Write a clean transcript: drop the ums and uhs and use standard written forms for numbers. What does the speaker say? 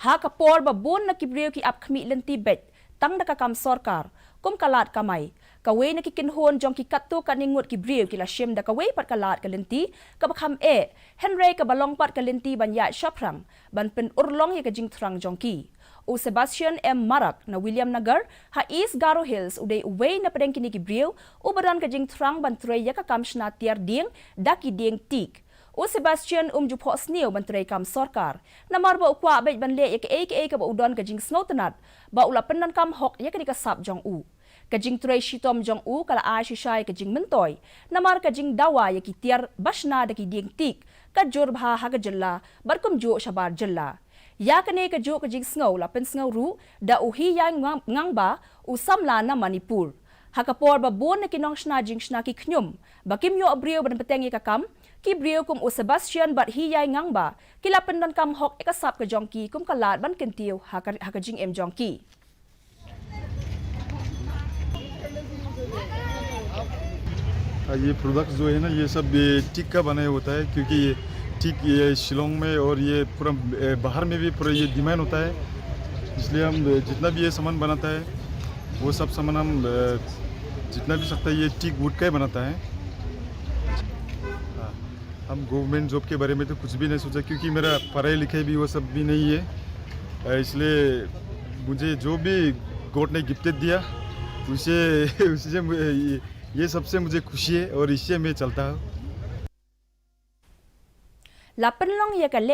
Ha kapor babon na kibriyo ki apkmi lenti bet tang nakakam sorkar kum kalat kamay kawe na kikinhon jong kikatu kaningut kibriyo kila shim da kawe pat kalat kalenti kabakam Henry kabalong pat kalenti banya shaprang ban pen urlong ya kajing trang jongki o Sebastian M. Marak na William Nagar ha East Garo Hills uday uwe na padeng kini kibriyo ubaran kajing trang ban tray ya kakam Shna tiar Dieng daki Dieng tik o Sebastian jupo sniw bantray kam sorkar na marba ukwa bet banle ya ka ba udon kajing snowtenat ba ulapan nan kam hok ya ka sap jong u kajing tray shitom jong u kala a shishay kajing mentoy na mar kajing dawa ya ki tiar bashna da ki Dieng tik ka jor bha ha ka jalla barkum jo shabar jalla ya kane ka jo kajing sngaw lapen sngaw ru da uhi ya ngangba u Samla na Manipur hakapor ba bon na kinong Shna Jingshna ki knyum bakim yo abriyo ban peteng kakam kibriyo kum o Sebastian bat hiyay ngangba kilapan dan kam hok ekasap ka jongki kum kalat ban kentiw hakajing em jongki ये प्रोडक्ट जो है ना ये सब टिक का बनाया होता है क्योंकि ये टिक ये शिलोंग में और ये पूरा बाहर में भी पूरा ये डिमांड होता है इसलिए हम जितना भी ये सामान बनाता है वो सब सामान हम जितना भी सकता है ये टिक वुड का ही बनाता है हम गवर्नमेंट जॉब के बारे में तो कुछ भी नहीं सोचा क्योंकि मेरा पढ़ाई लिखाई भी वो सब भी नहीं है इसलिए मुझे जो भी गॉड ने गिफ्टेड दिया उसे ये सबसे मुझे खुशी है और इससे मैं चलता हूँ lapan long ya ka le